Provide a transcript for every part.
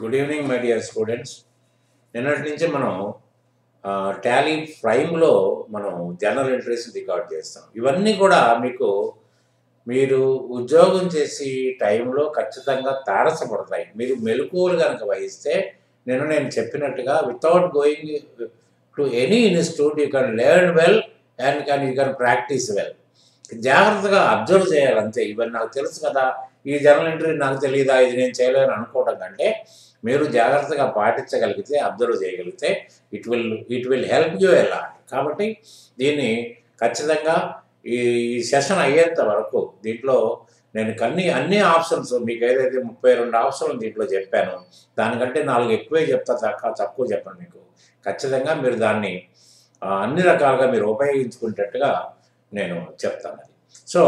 Good evening my dear students. నిన్నటి నుంచి మనం టాలీ ప్రైమ్లో మనం జనరల్ ఎంట్రీస్ రికార్డ్ చేస్తాం. ఇవన్నీ కూడా మీరు ఉద్యోగం చేసి టైంలో ఖచ్చితంగా తారసపడతాయి. మీరు మెలకువలు కనుక వహిస్తే నేను చెప్పినట్టుగా without going to any institute you can learn well and you can practice well. జాగ్రత్తగా అబ్జర్వ్ చేయాలంతే. ఇవన్నీ నాకు తెలుసు కదా, ఈ జర్నల్ ఎంట్రీ నాకు తెలియదా, ఇది నేను చేయలేను అనుకోవడం కంటే మీరు జాగ్రత్తగా పాటించగలిగితే, అబ్జర్వ్ చేయగలిగితే it will help you a lot. కాబట్టి దీన్ని ఖచ్చితంగా ఈ సెషన్ అయ్యేంత వరకు దీంట్లో నేను అన్ని ఆప్షన్స్ మీకు ఏదైతే 32 ఆప్షన్లు దీంట్లో చెప్పాను, దానికంటే 4 ఎక్కువే చెప్తా, తక్కువ చెప్పను. మీకు ఖచ్చితంగా మీరు దాన్ని అన్ని రకాలుగా మీరు ఉపయోగించుకునేటట్టుగా నేను చెప్తాను. అది సో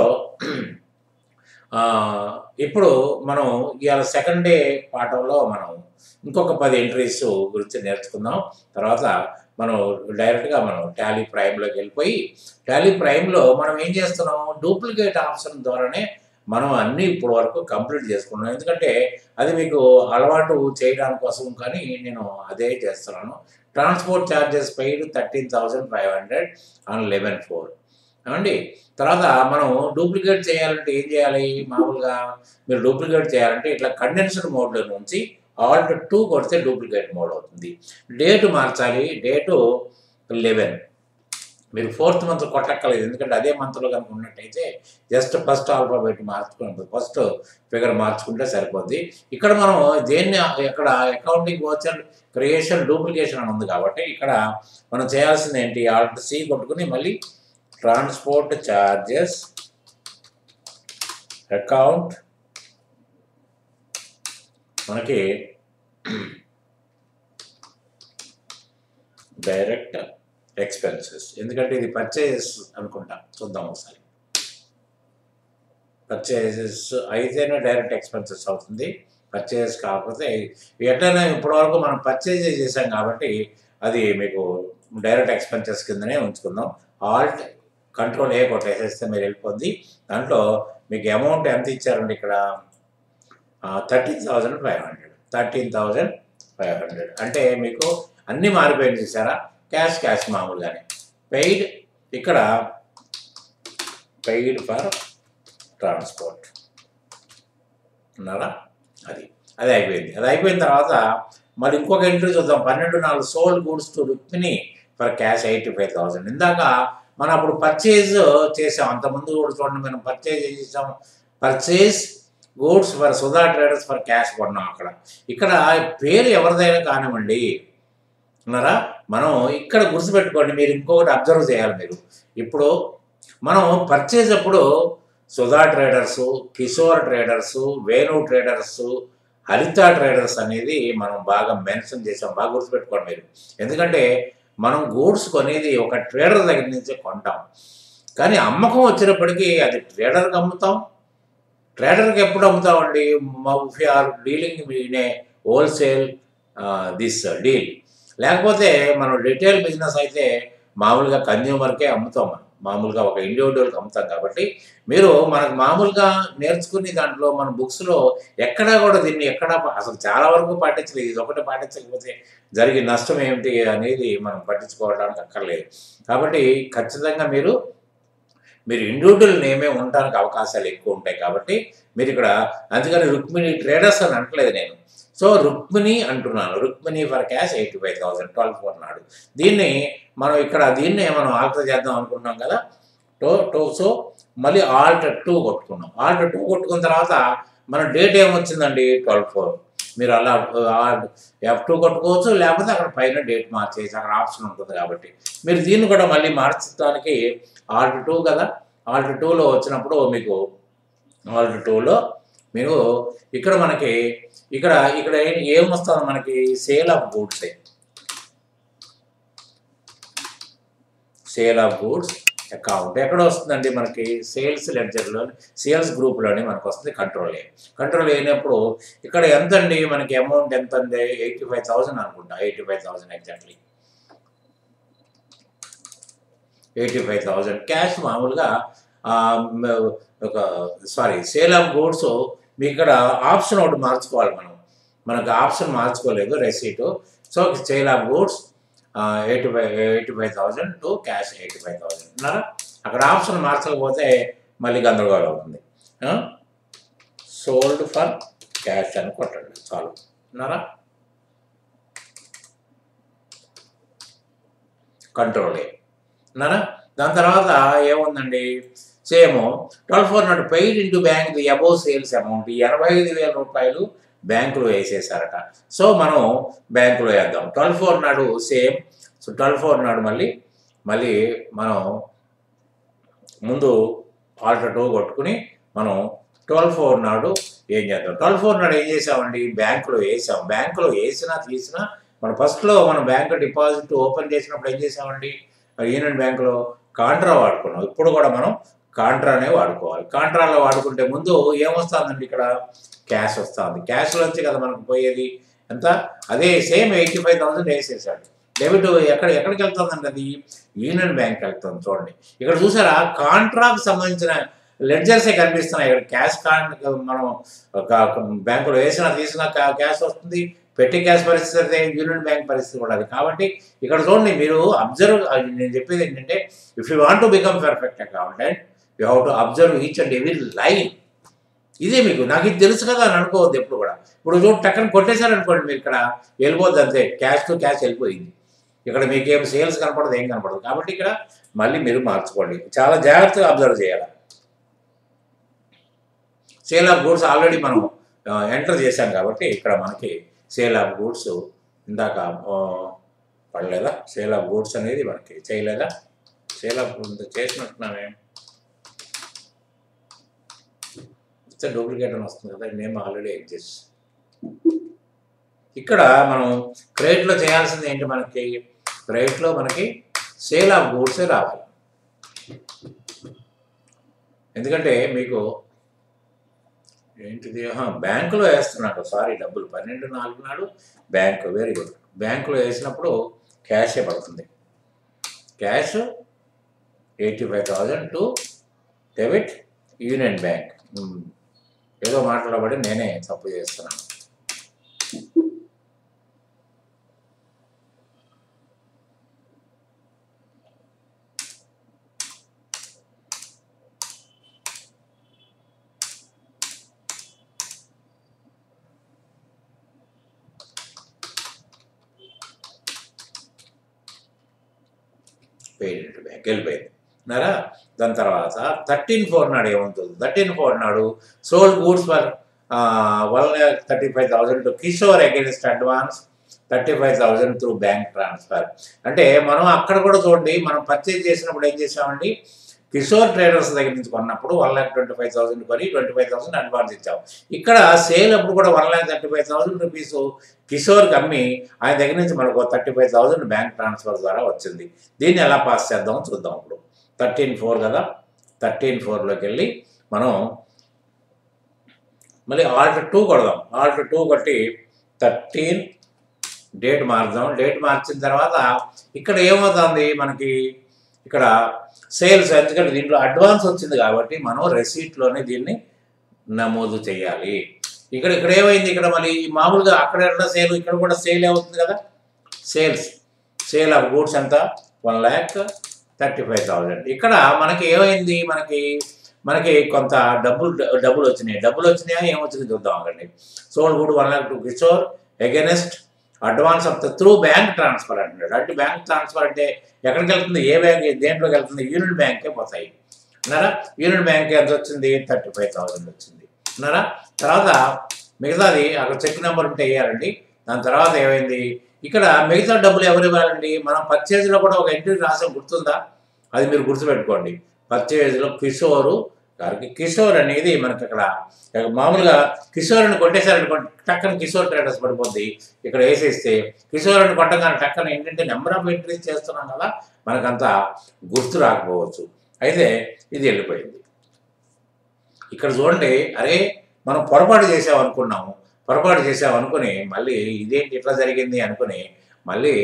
ఇప్పుడు మనం ఇవాళ సెకండ్ డే పాఠంలో మనం ఇంకొక 10 ఎంట్రీస్ గురించి నేర్చుకుందాం. తర్వాత మనం డైరెక్ట్గా టాలీ ప్రైమ్లోకి వెళ్ళిపోయి, టాలీ ప్రైమ్లో మనం ఏం చేస్తున్నాము, డూప్లికేట్ ఆప్షన్ ద్వారానే మనం అన్నీ ఇప్పటి వరకు కంప్లీట్ చేసుకున్నాం. ఎందుకంటే అది మీకు అలవాటు చేయడానికి కోసం, కానీ నేను అదే చేస్తున్నాను. ట్రాన్స్పోర్ట్ ఛార్జెస్ పెయిడ్ 13,500 ఆన్ 11/4 ఏమండి. తర్వాత మనం డూప్లికేట్ చేయాలంటే ఏం చేయాలి, మామూలుగా మీరు డూప్లికేట్ చేయాలంటే ఇట్లా కండెన్స్డ్ మోడ్లో నుంచి Alt 2 కొడితే డూప్లికేట్ మోడ్ అవుతుంది. డేటు మార్చాలి, డేటు 11. మీరు 4th మంత్ కొట్టక్కర్లేదు, ఎందుకంటే అదే మంత్లో కనుక ఉన్నట్టయితే జస్ట్ ఫస్ట్ ఆల్ఫాబెట్ మార్చుకుంటుంది, ఫస్ట్ ఫిగర్ మార్చుకుంటే సరిపోద్ది. ఇక్కడ మనం దేన్ని ఇక్కడ అకౌంటింగ్ వోచర్ క్రియేషన్ డూప్లికేషన్ అని ఉంది కాబట్టి ఇక్కడ మనం చేయాల్సింది ఏంటి, Alt C కొట్టుకుని మళ్ళీ ట్రాన్స్పోర్ట్ ఛార్జెస్ అకౌంట్ మనకి డైరెక్ట్ ఎక్స్పెన్సెస్, ఎందుకంటే ఇది పర్చేజెస్ అనుకుంటా, చూద్దాం ఒకసారి. పర్చేజెస్ అయితేనే డైరెక్ట్ ఎక్స్పెన్సెస్ అవుతుంది, పర్చేజెస్ కాకపోతే ఎట్లయినా ఇప్పటివరకు మనం పర్చేజ్ చేసాం కాబట్టి అది మీకు డైరెక్ట్ ఎక్స్పెన్సెస్ కిందనే ఉంచుకుందాం. Alt Control A కొట్టేసేస్తే మీరు వెళ్ళిపోద్ది. దాంట్లో మీకు అమౌంట్ ఎంత ఇచ్చారండి ఇక్కడ, 13,500 అంటే మీకు అన్నీ మారిపోయింది చూసారా. క్యాష్ మామూలుగానే పెయిడ్, ఇక్కడ పెయిడ్ ఫర్ ట్రాన్స్పోర్ట్ ఉన్నారా, అది అయిపోయింది. అది అయిపోయిన తర్వాత మరి ఇంకొక ఎంట్రీ చూద్దాం. 12/4 sold goods to Rukmini for cash 85,000. ఇందాక మనం అప్పుడు పర్చేజ్ చేసాం, అంతకుముందు కూడా చూడండి, మనం పర్చేజ్ చేసాం, purchase goods for Sudha traders for cash కొన్నాం. ఇక్కడ పేరు ఎవరిదైనా కానివ్వండి ఉన్నారా, మనం ఇక్కడ గుర్తుపెట్టుకోండి. మీరు ఇంకొకటి అబ్జర్వ్ చేయాలి. మీరు ఇప్పుడు మనం పర్చేజ్ అప్పుడు సుధా ట్రేడర్సు, కిషోర్ ట్రేడర్సు, వేణు ట్రేడర్సు, హరిత ట్రేడర్స్ అనేది మనం బాగా మెన్షన్ చేసాం. బాగా గుర్తుపెట్టుకోండి మీరు, ఎందుకంటే మనం గూడ్స్ కొనేది ఒక ట్రేడర్ దగ్గర నుంచే కొంటాం, కానీ అమ్మకం వచ్చినప్పటికీ అది ట్రేడర్కి అమ్ముతాం. ట్రేడర్కి ఎప్పుడు అమ్ముతామండి, if you are dealing in a wholesale this deal. లేకపోతే మనం రిటైల్ బిజినెస్ అయితే మామూలుగా కన్జ్యూమర్కే అమ్ముతాం, మనం మామూలుగా ఒక ఇండివిజువల్కి అమ్ముతాం. కాబట్టి మీరు మనకు మామూలుగా నేర్చుకునే దాంట్లో మన బుక్స్లో ఎక్కడా కూడా దీన్ని అసలు చాలా వరకు పాటించలేదు. ఇది ఒకటి పాటించకపోతే జరిగే నష్టం ఏమిటి అనేది మనం పట్టించుకోవడానికి అక్కర్లేదు. కాబట్టి ఖచ్చితంగా మీరు ఇండివిజువల్ నేమే ఉండడానికి అవకాశాలు ఎక్కువ ఉంటాయి. కాబట్టి మీరు ఇక్కడ అందుకని రుక్మిణి ట్రేడర్స్ అని అంటలేదు నేను, సో రుక్మిణి అంటున్నాను. రుక్మిణి ఫర్ క్యాష్ 85,000 12/4 నాడు. దీన్నే మనం ఆల్టర్ చేద్దాం అనుకుంటున్నాం కదా. సో మళ్ళీ Alt 2 కొట్టుకున్నాం. Alt 2 కొట్టుకున్న తర్వాత మన డేట్ ఏమొచ్చిందండి, 12/4. మీరు అలా F2 కొట్టుకోవచ్చు, లేకపోతే అక్కడ పైన డేట్ మార్చేసి అక్కడ ఆప్షన్ ఉంటుంది. కాబట్టి మీరు దీన్ని కూడా మళ్ళీ మార్చడానికి Alt 2 కదా, Alt 2లో వచ్చినప్పుడు మీకు Alt 2లో మీరు ఇక్కడ మనకి ఇక్కడ ఏమొస్తుంది మనకి, సేల్ ఆఫ్ గూడ్సే, సేల్ ఆఫ్ గూడ్స్ అకౌంట్ ఎక్కడ వస్తుందండి మనకి, సేల్స్ లెడ్జర్లో, సేల్స్ గ్రూప్లోనే మనకు వస్తుంది. కంట్రోల్ అయినప్పుడు ఇక్కడ ఎంత అండి మనకి అమౌంట్ ఎంత అండి, 85,000 అనుకుంటా, 85,000 ఎగ్జాక్ట్లీ 85,000 క్యాష్. మామూలుగా సేల్ ఆఫ్ గూడ్స్ మీకు ఇక్కడ ఆప్షన్ ఒకటి మార్చుకోవాలి మనం. మనకు ఆప్షన్ మార్చుకోలేదు receipt. So sale of goods 85,000 to cash 85,000 అన్నారా. అక్కడ ఆప్షన్ మార్చకపోతే మళ్ళీ గందరగోళం అవుతుంది. సోల్డ్ ఫర్ క్యాష్ అని కొట్టండి చాలు అన్నారా. కంట్రోల్ అన్నారా. దాని తర్వాత ఏముందండి, సేమ్ 12/4 నాడు paid into bank the above sales amount. ఈ 85,000 రూపాయలు బ్యాంకులో వేసేసారట. సో మనం బ్యాంకులో వేద్దాం 12/4 నాడు సేమ్. సో 12/4 నాడు మళ్ళీ మనం ముందు ఆల్టర్ 2 కొట్టుకుని మనం 12/4 నాడు ఏం చేద్దాం. 12/4 నాడు ఏం చేసామండి, బ్యాంకులో వేసాం. బ్యాంకులో వేసినా తీసినా మనం ఫస్ట్లో మనం బ్యాంకు డిపాజిట్ ఓపెన్ చేసినప్పుడు ఏం చేసామండి, యూనియన్ బ్యాంకులో కాంట్రా వాడుకున్నాం. ఇప్పుడు కూడా మనం కాంట్రానే వాడుకోవాలి. కాంట్రాలో వాడుకుంటే ముందు ఏమొస్తుందండి, ఇక్కడ క్యాష్ వస్తుంది. క్యాష్లోంచి కదా మనకు పోయేది ఎంత, అదే సేమ్ 85,000 వేసేసాడు. డెబిట్ ఎక్కడికి వెళ్తుందండి, అది యూనియన్ బ్యాంక్ వెళ్తుంది. చూడండి ఇక్కడ చూసారా, కాంట్రాకు సంబంధించిన లెడ్జర్సే కనిపిస్తున్నాయి. ఇక్కడ క్యాష్ మనం బ్యాంకులో వేసినా తీసినా క్యాష్ వస్తుంది. పెట్టి క్యాష్ పరిస్థితి అయితే యూనియన్ బ్యాంక్ పరిస్థితి కూడా అది. కాబట్టి ఇక్కడ చూడండి, మీరు అబ్జర్వ్, నేను చెప్పేది ఏంటంటే, if you want to become perfect accountant you have to observe each and every line. ఇదే మీకు నాకు ఇది తెలుసు కదా అని అనుకోవద్దు ఎప్పుడు కూడా. ఇప్పుడు చూడు టక్కన కొట్టేశారనుకోండి, మీరు ఇక్కడ వెళ్ళిపోద్ది అంతే, క్యాష్ టు క్యాష్ వెళ్ళిపోయింది. ఇక్కడ మీకు ఏం సేల్స్ కనపడదు, ఏం కనపడదు. కాబట్టి ఇక్కడ మళ్ళీ మీరు మార్చుకోండి, చాలా జాగ్రత్తగా అబ్జర్వ్ చేయాలి. సేల్ ఆఫ్ గూడ్స్ ఆల్రెడీ మనం ఎంటర్ చేశాం కాబట్టి ఇక్కడ మనకి సేల్ ఆఫ్ గూడ్స్ ఇందాక పడలేదా, సేల్ ఆఫ్ గూడ్స్ అనేది మనకి చేయలేదా, సేల్ ఆఫ్ చేసినట్టున్నామే, డూప్లికేట్ అని వస్తుంది కదా, నేమ్ ఆల్రెడీ ఎగ్జిస్ట్. ఇక్కడ మనం క్రెడిట్లో చేయాల్సింది ఏంటి, మనకి క్రెడిట్లో మనకి సేల్ ఆఫ్ గూడ్సే రావాలి. ఎందుకంటే మీకు ఏంటిది, బ్యాంకులో వేస్తున్నాడు, సారీ డబ్బులు 12/4 నాడు బ్యాంకు, వెరీ గుడ్. బ్యాంకులో వేసినప్పుడు క్యాషే పడుతుంది. Cash 85,000 to debit union bank. ఏదో మాట్లాడబడి నేనే తప్పు చేస్తున్నాను. పెయిడ్ ఇంటూ బ్యాంక్ వెళ్ళిపోయింది అన్నారా. దాని తర్వాత 13/4 నాడు ఏమవుతుంది, 13/4 నాడు sold goods for 1,35,000 to Kishore against advance 35,000 through bank transfer. అంటే మనం అక్కడ కూడా చూడండి, మనం పర్చేజ్ చేసినప్పుడు ఏం చేసామండి, కిషోర్ ట్రేడర్స్ దగ్గర నుంచి కొన్నప్పుడు 1,25,000 కొని 25,000 అడ్వాన్స్ ఇచ్చాం. ఇక్కడ సేల్ అప్పుడు కూడా 1,35,000 రూపీస్ కిషోర్కి అమ్మి ఆయన దగ్గర నుంచి మనకు 35,000 బ్యాంక్ ట్రాన్స్ఫర్ ద్వారా వచ్చింది. దీన్ని ఎలా పాస్ చేద్దామో చూద్దాం. ఇప్పుడు 13/4 కదా, 13/4లోకి వెళ్ళి మనం మళ్ళీ ఆల్టర్ 2 కొడదాం. ఆల్టర్ 2 కొట్టి 13 డేట్ మార్చుదాం. డేట్ మార్చిన తర్వాత ఇక్కడ ఏమవుతుంది మనకి, ఇక్కడ సేల్స్, ఎందుకంటే దీంట్లో అడ్వాన్స్ వచ్చింది కాబట్టి మనం రెసీట్లోనే దీన్ని నమోదు చేయాలి. ఇక్కడ ఏమైంది, ఇక్కడ మళ్ళీ మామూలుగా అక్కడ సేల్, ఇక్కడ కూడా సేల్ అవుతుంది కదా. సేల్ ఆఫ్ గూడ్స్ ఎంత 1,35,000. ఇక్కడ మనకి ఏమైంది, మనకి కొంత డబ్బులు వచ్చినాయా ఏమొచ్చింది చూద్దాం. అండి sold good 1 lakh to Kishore against advance of the through bank transfer అంటున్నాడు. అంటే బ్యాంక్ ట్రాన్స్ఫర్ అంటే ఎక్కడికి వెళ్తుంది, ఏ బ్యాంక్ దేంట్లోకి వెళ్తుంది, యూనియన్ బ్యాంకే పోతాయి అన్నారా. యూనియన్ బ్యాంక్ ఎంత వచ్చింది, 35,000 వచ్చింది అన్నారా. తర్వాత మిగతాది అక్కడ చెక్ నెంబర్ ఉంటే వేయాలండి. దాని తర్వాత ఏమైంది, ఇక్కడ మిగతా డబ్బులు ఎవరు ఇవ్వాలండి, మనం పర్చేజ్లో కూడా ఒక ఎంట్రీ రాసాం, గుర్తుందా, అది మీరు గుర్తుపెట్టుకోండి. పర్చేజ్లో కిషోరు గారికి, కిషోర్ అనేది మనకి అక్కడ మామూలుగా కిషోర్ని కొట్టేశారనుకోండి, టక్కన కిషోర్ ట్రేడర్స్ పడిపోద్ది. ఇక్కడ వేసేస్తే కిషోర్ని కొట్టగానే టక్కన ఏంటంటే నెంబర్ ఆఫ్ ఎంట్రీస్ చేస్తున్నాం కదా, మనకంత గుర్తు రాకపోవచ్చు. అయితే ఇది వెళ్ళిపోయింది. ఇక్కడ చూడండి, అరే మనం పొరపాటు చేసామనుకుని మళ్ళీ ఇదేంటి ఇట్లా జరిగింది అనుకుని మళ్ళీ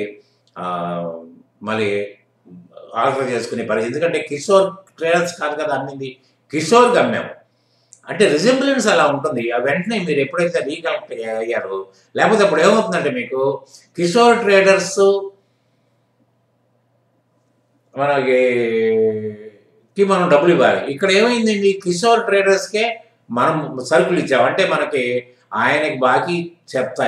ఆల్టర్ చేసుకునే పని. ఎందుకంటే కిషోర్ ట్రేడర్స్ కాదు కదా అమ్మింది, కిషోర్కి అమ్మాము. అంటే రిజెంబ్లెన్స్ అలా ఉంటుంది. ఆ వెంటనే మీరు ఎప్పుడైతే రీకలెక్ట్ అయ్యారో, లేకపోతే అప్పుడు ఏమవుతుందంటే మీకు కిషోర్ ట్రేడర్స్ మనకి మనం డబ్బులు ఇవ్వాలి. ఇక్కడ ఏమైందండి, కిషోర్ ట్రేడర్స్కే మనం సరుకులు ఇచ్చాం. అంటే మనకి ఆయనకి బాకీ చెప్తా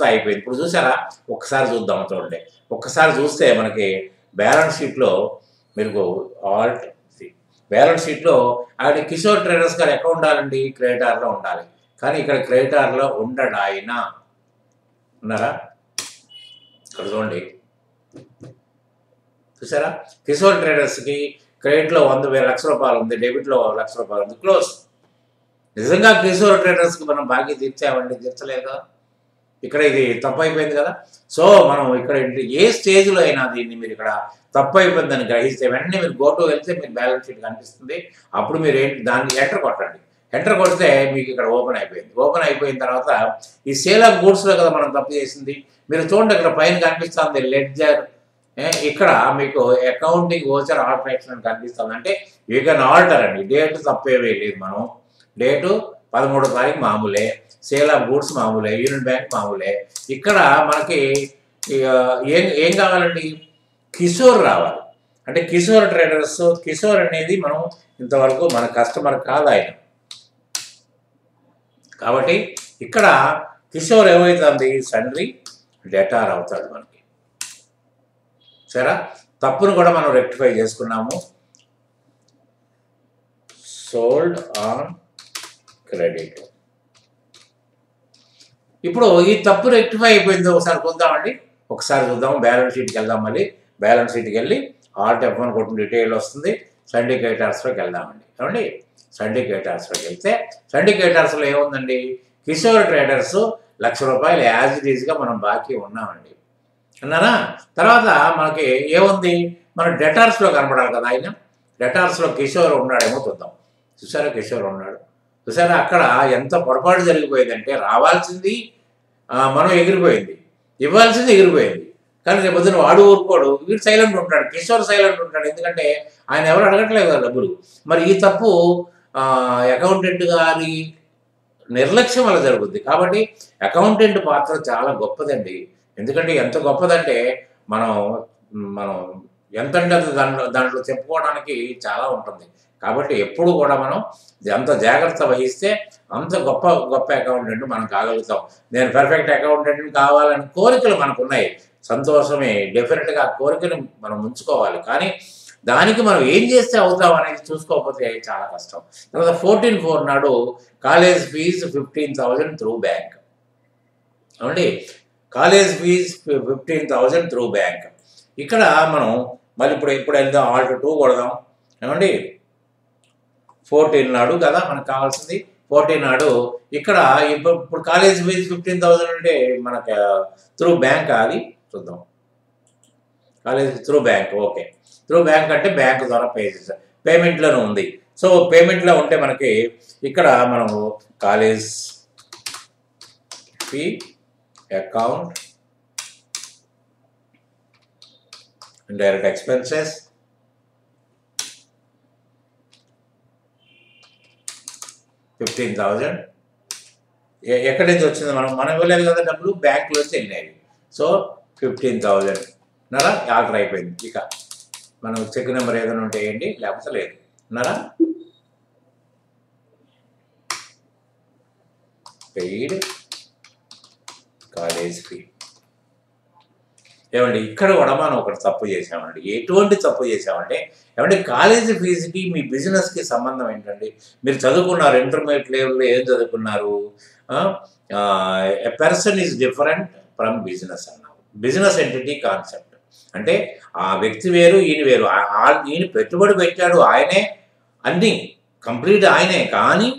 అయిపోయింది. ఇప్పుడు చూసారా, ఒక్కసారి చూద్దాం చూడండి. ఒక్కసారి చూస్తే మనకి బ్యాలెన్స్ షీట్లో మీరు ఆల్ట్ బ్యాలెన్స్ షీట్లో ఆయన కిషోర్ ట్రేడర్స్ గారు ఎక్కడ ఉండాలండి, క్రెడిటార్లో ఉండాలి. కానీ ఇక్కడ క్రెడిటార్లో ఉండడు ఆయన. ఉన్నారా? ఇక్కడ చూడండి, చూసారా, కిషోర్ ట్రేడర్స్కి క్రెడిట్లో 100,000 లక్ష రూపాయలు ఉంది, డెబిట్లో 1,00,000 రూపాయలు ఉంది, క్లోజ్. నిజంగా కిషోర్ ట్రేడర్స్కి మనం బాకీ తీర్చామండి, తీర్చలేదు కదా. ఇక్కడ ఇది తప్పు అయిపోయింది కదా. సో మనం ఇక్కడ ఏ స్టేజ్లో అయినా దీన్ని మీరు ఇక్కడ తప్పు అయిపోయిందని గ్రహిస్తే వెంటనే మీరు గోటు వెళ్తే మీకు బ్యాలెన్స్ షీట్ కనిపిస్తుంది. అప్పుడు మీరు ఏంటి, దాన్ని ఎంటర్ కొట్టండి. ఎంటర్ కొడితే మీకు ఇక్కడ ఓపెన్ అయిపోయింది. ఓపెన్ అయిపోయిన తర్వాత ఈ సేల్ ఆఫ్ గూడ్స్లో కదా మనం తప్పు చేసింది. మీరు చూడండి, ఇక్కడ పైన కనిపిస్తుంది లెడ్జర్. ఇక్కడ మీకు అకౌంటింగ్ ఓచర్ ఆల్టరేషన్ అని కనిపిస్తుంది. అంటే యూ కెన్ ఆల్టర్ అండి. డేట్ తప్పేవే లేదు. మనం డేటు 13వ తారీఖు మామూలే, సేల్ ఆఫ్ గూడ్స్ మామూలే, యూనియన్ బ్యాంక్ మామూలే. ఇక్కడ మనకి ఏం కావాలండి, కిషోర్ రావాలి. అంటే కిషోర్ ట్రేడర్స్, కిషోర్ అనేది మనం ఇంతవరకు మన కస్టమర్ కాదు ఆయన. కాబట్టి ఇక్కడ కిషోర్ ఏమవుతుంది, సండ్రీ డెటార్ అవుతాడు మనకి. సరే, తప్పును కూడా మనం రెక్టిఫై చేసుకున్నాము. Sold on credit. ఇప్పుడు ఈ తప్పు రెక్టిఫై అయిపోయిందో ఒకసారి చూద్దామండి. ఒకసారి చూద్దాం, బ్యాలెన్స్ షీట్కి వెళ్దాం. మళ్ళీ బ్యాలెన్స్ షీట్కి వెళ్ళి ఆల్ట్ F1 కొట్టిన డీటెయిల్ వస్తుంది. సండికేటర్స్లోకి వెళ్దామండి. ఏమండి, సండికేటర్స్లోకి వెళ్తే సండికేటర్స్లో ఏముందండి, కిషోర్ ట్రేడర్స్ 1,00,000 రూపాయలు యాజ్ ఇట్ ఈజ్గా మనం బాకీ ఉన్నామండి. అన్నారా? తర్వాత మనకి ఏముంది, మన డెటార్స్లో కనపడాలి కదా ఆయన. డెటార్స్లో కిషోర్ ఉన్నాడేమో చూద్దాం. చూసారా, కిషోర్ ఉన్నాడు. చూసారా, అక్కడ ఎంత పొరపాటు జరిగిపోయిందంటే రావాల్సింది మనం ఎగిరిపోయింది, ఇవ్వాల్సింది ఎగిరిపోయింది. కానీ రేపు పొద్దున వాడు ఊరుకోడు, వీడు సైలెంట్ ఉంటాడు, కిషోర్ సైలెంట్ ఉంటాడు. ఎందుకంటే ఆయన ఎవరు అడగట్లేదు కదా డబ్బులు. మరి ఈ తప్పు అకౌంటెంట్ గారి నిర్లక్ష్యం వల్ల జరుగుద్ది. కాబట్టి అకౌంటెంట్ పాత్ర చాలా గొప్పదండి. ఎందుకంటే ఎంత గొప్పదంటే మనం మనం ఎంతంటే దాంట్లో చెప్పుకోవడానికి చాలా ఉంటుంది. కాబట్టి ఎప్పుడు కూడా మనం ఎంత జాగ్రత్త వహిస్తే అంత గొప్ప అకౌంటెంట్ మనం కాగలుగుతాం. నేను పర్ఫెక్ట్ అకౌంటెంట్ని కావాలని కోరికలు మనకు ఉన్నాయి, సంతోషమే. డెఫినెట్గా ఆ కోరికను మనం ఉంచుకోవాలి. కానీ దానికి మనం ఏం చేస్తే అవుతాం అనేది చూసుకోకపోతే చాలా కష్టం. తర్వాత 14/4 నాడు కాలేజ్ ఫీజు 15,000 త్రూ బ్యాంక్. ఏమండి, కాలేజ్ ఫీజు 15,000 త్రూ బ్యాంక్. ఇక్కడ మనం మళ్ళీ ఇప్పుడు వెళ్దాం, ఆల్ట్ 2 కొడదాం. ఏమండి, 14 నాడు కదా మనకు కావాల్సింది. 14 నాడు ఇక్కడ ఇప్పుడు కాలేజ్ ఫీజు 15,000 అంటే మనకు త్రూ బ్యాంక్, అది చూద్దాం. College through bank, okay. Through bank అంటే బ్యాంక్ ద్వారా పే చేస్తాం, పేమెంట్లోనే ఉంది. సో పేమెంట్లో ఉంటే మనకి ఇక్కడ మనం college fee account indirect expenses, $15,000 ఎక్కడి నుంచి వచ్చింది, మనం ఇవ్వలేదు కదా డబ్బులు, బ్యాంకులో వచ్చి వెళ్ళినాయి. సో 15,000 అన్నారా, ఆల్టర్ అయిపోయింది. ఇక మనం చెక్ నెంబర్ ఏదైనా ఉంటే వేయండి, లేకపోతే లేదు. అన్నారా, పెయిడ్ కాలేజ్ ఫీ. ఏమండి, ఇక్కడ కూడా మనం ఒకటి తప్పు చేసామండి. ఎటువంటి తప్పు చేసామంటే, ఏమంటే కాలేజీ ఫీజుకి మీ బిజినెస్కి సంబంధం ఏంటండి? మీరు చదువుకున్నారు, ఇంటర్మీడియట్ లెవెల్లో ఏం చదువుకున్నారు? A person is different from business అన్నారు. బిజినెస్ ఎంటిటీ కాన్సెప్ట్ అంటే ఆ వ్యక్తి వేరు, ఈయన వేరు. ఈయన పెట్టుబడి పెట్టాడు, ఆయనే అన్నీ కంప్లీట్ ఆయనే. కానీ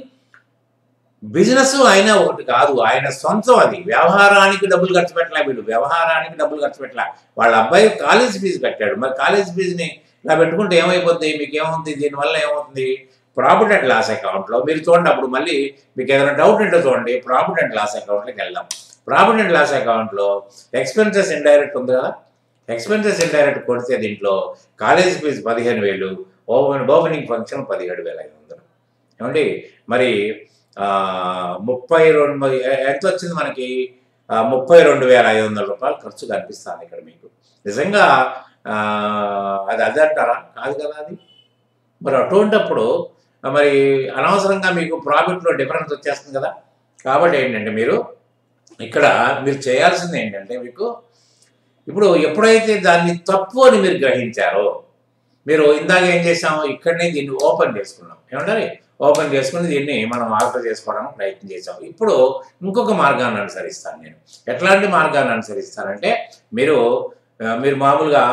బిజినెస్ ఆయన ఒకటి కాదు, ఆయన సొంతం. అది వ్యవహారానికి డబ్బులు ఖర్చు పెట్టలే, వీళ్ళు వ్యవహారానికి డబ్బులు ఖర్చు పెట్టలే. వాళ్ళ అబ్బాయి కాలేజ్ ఫీజు కట్టాడు. మరి కాలేజ్ ఫీజుని ఇలా పెట్టుకుంటే ఏమైపోద్ది, మీకు ఏమవుతుంది, దీనివల్ల ఏమవుతుంది, ప్రాఫిట్ అండ్ లాస్ అకౌంట్లో మీరు చూడండి. అప్పుడు మళ్ళీ మీకు ఏదైనా డౌట్ ఉంటే చూడండి, ప్రాఫిట్ అండ్ లాస్ అకౌంట్లోకి వెళ్దాం. ప్రాఫిట్ అండ్ లాస్ అకౌంట్లో ఎక్స్పెన్సెస్ ఇండైరెక్ట్ ఉంది కదా, ఎక్స్పెన్సెస్ ఇండైరెక్ట్ కొడితే దీంట్లో కాలేజ్ ఫీజు 15,000, ఓపెనింగ్ ఫంక్షన్ 17,500. ఏమండి మరి 32 ఎంత వచ్చింది మనకి 32,500 రూపాయలు ఖర్చు కనిపిస్తుంది ఇక్కడ మీకు. నిజంగా అది అదే అంటారా? కాదు కదా అది. మరి అటువంటప్పుడు మరి అనవసరంగా మీకు ప్రాఫిట్‌లో డిఫరెన్స్ వచ్చేస్తుంది కదా! కాబట్టి ఏంటంటే మీరు ఇక్కడ మీరు చేయాల్సింది ఏంటంటే మీకు ఇప్పుడు ఎప్పుడైతే దాన్ని తప్పు అని మీరు గ్రహించారో, మీరు ఇందాక ఏం చేసాము ఇక్కడనే దీన్ని ఓపెన్ చేసుకున్నాం. ఏమంటారు? ఓపెన్ చేసుకొని దీన్ని మనం ఆల్టర్ చేసుకోవడానికి ప్రయత్నం చేసాం. ఇప్పుడు ఇంకొక మార్గాన్ని అనుసరిస్తాను నేను. ఎట్లాంటి మార్గాన్ని అనుసరిస్తానంటే మీరు మామూలుగా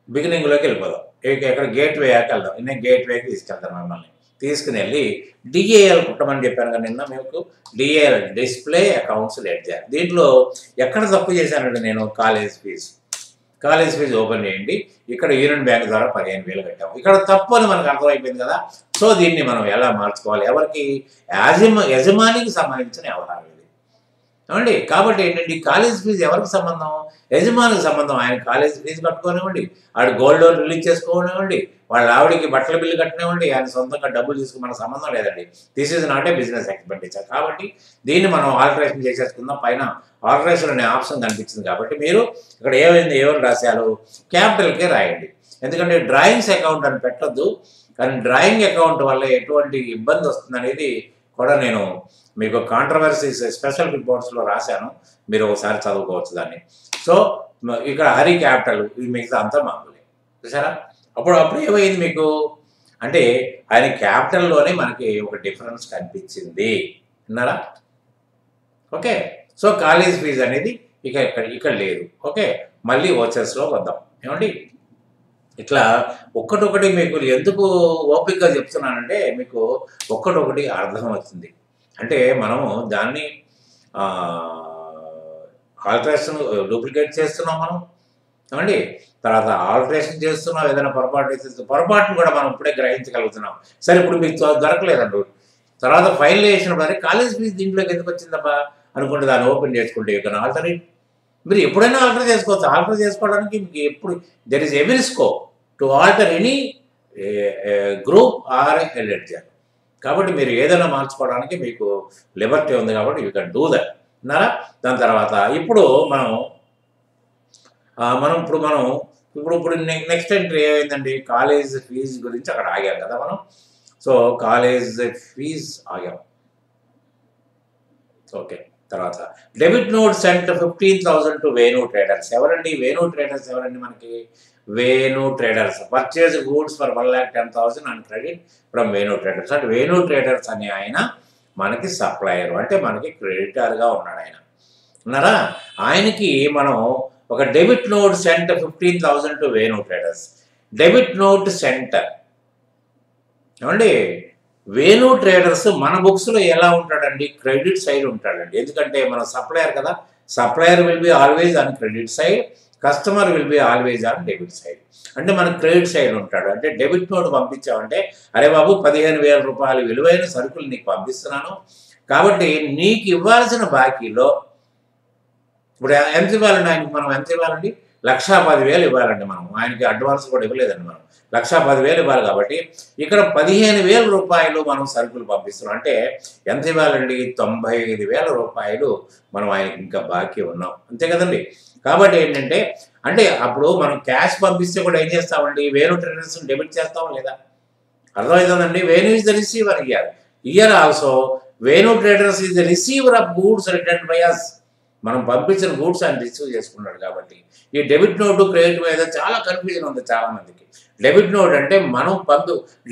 బిగినింగ్‌లోకి వెళ్ళిపోదాం. ఎక్కడ గేట్‌వేకి వెళ్దాం. నేను గేట్‌వేకి తీసుకెళ్తాను మిమ్మల్ని. తీసుకుని వెళ్ళి డిఏఎల్ కుట్టమని చెప్పాను కదా నిన్న మీకు. డిఏఎల్ డిస్ప్లే అకౌంట్స్ లెడ్జర్. దీంట్లో ఎక్కడ తప్పు చేశానండి నేను? కాలేజ్ ఫీజు ఓపెన్ చేయండి. ఇక్కడ యూనియన్ బ్యాంక్ ద్వారా 15,000 కట్టాము. ఇక్కడ తప్పు అని మనకు అర్థమైపోయింది కదా. సో దీన్ని మనం ఎలా మార్చుకోవాలి? ఎవరికి? యజమానికి సంబంధించిన వ్యవహారం ఇది. ఏమండి? కాబట్టి ఏంటంటే ఈ కాలేజ్ ఫీజు ఎవరికి సంబంధం? యజమానికి సంబంధం. ఆయన కాలేజ్ ఫీజు కట్టుకోనివ్వండి, ఆడు గోల్డ్ లోన్ రిలీజ్ చేసుకోనివ్వండి, వాళ్ళ ఆవిడికి బట్టల బిల్లు కట్టనివ్వండి, ఆయన సొంతంగా డబ్బులు తీసుకుని మనకు సంబంధం లేదండి. This is not a business expenditure. కాబట్టి దీన్ని మనం ఆల్టరేషన్ చేసేసుకుందాం. పైన ఆల్టరేషన్ అనే ఆప్షన్ కనిపించింది కాబట్టి మీరు ఇక్కడ ఏమని రాశారు? క్యాపిటల్కే రాయండి. ఎందుకంటే డ్రాయింగ్స్ అకౌంట్ అని పెట్టొద్దు. కానీ డ్రాయింగ్ అకౌంట్ వల్ల ఎటువంటి ఇబ్బంది వస్తుందనేది కూడా నేను మీకు కాంట్రవర్సీస్ స్పెషల్ రిపోర్ట్స్లో రాశాను. మీరు ఒకసారి చదువుకోవచ్చు దాన్ని. సో ఇక్కడ హరి క్యాపిటల్, ఇది మిగతా అంతా మామూలే. చూసారా? అప్పుడు ఏమైంది మీకు అంటే ఆయన క్యాపిటల్లోనే మనకి ఒక డిఫరెన్స్ కనిపించింది. విన్నారా? ఓకే. సో కాలేజ్ ఫీజు అనేది ఇక్కడ లేదు. ఓకే. మళ్ళీ ఓచర్స్లో వద్దాం. ఏమండి? ఇట్లా ఒక్కటొకటి మీకు ఎందుకు ఓపికగా చెప్తున్నానంటే మీకు ఒక్కటొకటి అర్థం అవుతుంది. అంటే మనము దాన్ని ఆల్టరేషన్ డూప్లికేట్ చేస్తున్నాం మనం. ఏమండి? తర్వాత ఆల్టరేషన్ చేస్తున్నాం. ఏదైనా పొరపాటును కూడా మనం ఇప్పుడే గ్రహించగలుగుతున్నాం. సరే ఇప్పుడు మీకు దొరకలేదండి. తర్వాత ఫైల్ చేసినప్పుడు కాలేజ్ ఫీజు దీంట్లోకి ఎందుకు వచ్చిందబ్బా అనుకుంటే దాన్ని ఓపెన్ చేసుకుంటే యూ కెన్ ఆల్టర్ ఇట్. మీరు ఎప్పుడైనా ఆల్టర్ చేసుకోవచ్చు. ఆల్టర్ చేసుకోవడానికి మీకు ఎప్పుడు there is every scope to alter any group or a ledger. కాబట్టి మీరు ఏదైనా మార్చుకోవడానికి మీకు లిబర్టీ ఉంది కాబట్టి యూ కెన్ డూ దట్. అన్నారా? దాని తర్వాత ఇప్పుడు నెక్స్ట్ ఎంట్రీ ఏమైందండి? కాలేజ్ ఫీజు గురించి అక్కడ ఆగాం కదా మనం. సో కాలేజ్ ఫీజ్ ఆగాం. ఓకే. తర్వాత debit note sent 15,000 to Venu traders. ఎవరండి వేణు ట్రేడర్స్? ఎవరండి మనకి? Venu traders purchase goods for 1,10,000 and credit from Venu traders. అంటే వేణు ట్రేడర్స్ అనే ఆయన మనకి సప్లయర్, అంటే మనకి క్రెడిటర్గా ఉన్నాడు ఆయన. ఉన్నారా? ఆయనకి మనం ఒక debit note sent 15,000 to Venu traders. Debit note సెంటర్ ఏమండి? వేణు ట్రేడర్స్ మన బుక్స్లో ఎలా ఉంటాడండి? క్రెడిట్ సైడ్ ఉంటాడండి. ఎందుకంటే మనం సప్లయర్ కదా. Supplier will be always on credit side, customer will be always on debit side. అంటే మన క్రెడిట్ సైడ్ ఉంటాడు. అంటే డెబిట్ నోట్ పంపించామంటే అరే బాబు 15,000 రూపాయలు విలువైన సరుకులు నీకు పంపిస్తున్నాను కాబట్టి నీకు ఇవ్వాల్సిన బాకీలో ఇప్పుడు ఎంత ఇవ్వాలండి ఆయనకి? మనం ఎంత ఇవ్వాలండి? 1,10,000 ఇవ్వాలండి. మనం ఆయనకి అడ్వాన్స్ కూడా ఇవ్వలేదండి. మనం 1,10,000 ఇవ్వాలి కాబట్టి ఇక్కడ 15,000 రూపాయలు మనం సరుకులు పంపిస్తున్నాం. అంటే ఎంత ఇవ్వాలండి? 95,000 రూపాయలు మనం ఆయనకి ఇంకా బాకీ ఉన్నాం. అంతే కదండి. కాబట్టి ఏంటంటే అంటే అప్పుడు మనం క్యాష్ పంపిస్తే కూడా ఏం చేస్తామండి? వేణు ట్రేడర్స్ డెబిట్ చేస్తాం లేదా? అర్థమవుతుందండి. Venu is the receiver year also Venu traders is the receiver of goods written by us. మనం పంపించిన గూడ్స్ ఆయన రిసీవ్ చేసుకున్నాడు కాబట్టి ఈ డెబిట్ నోటు క్రెడిట్ మీద చాలా కన్ఫ్యూజన్ ఉంది చాలా మందికి. డెబిట్ నోట్ అంటే మనం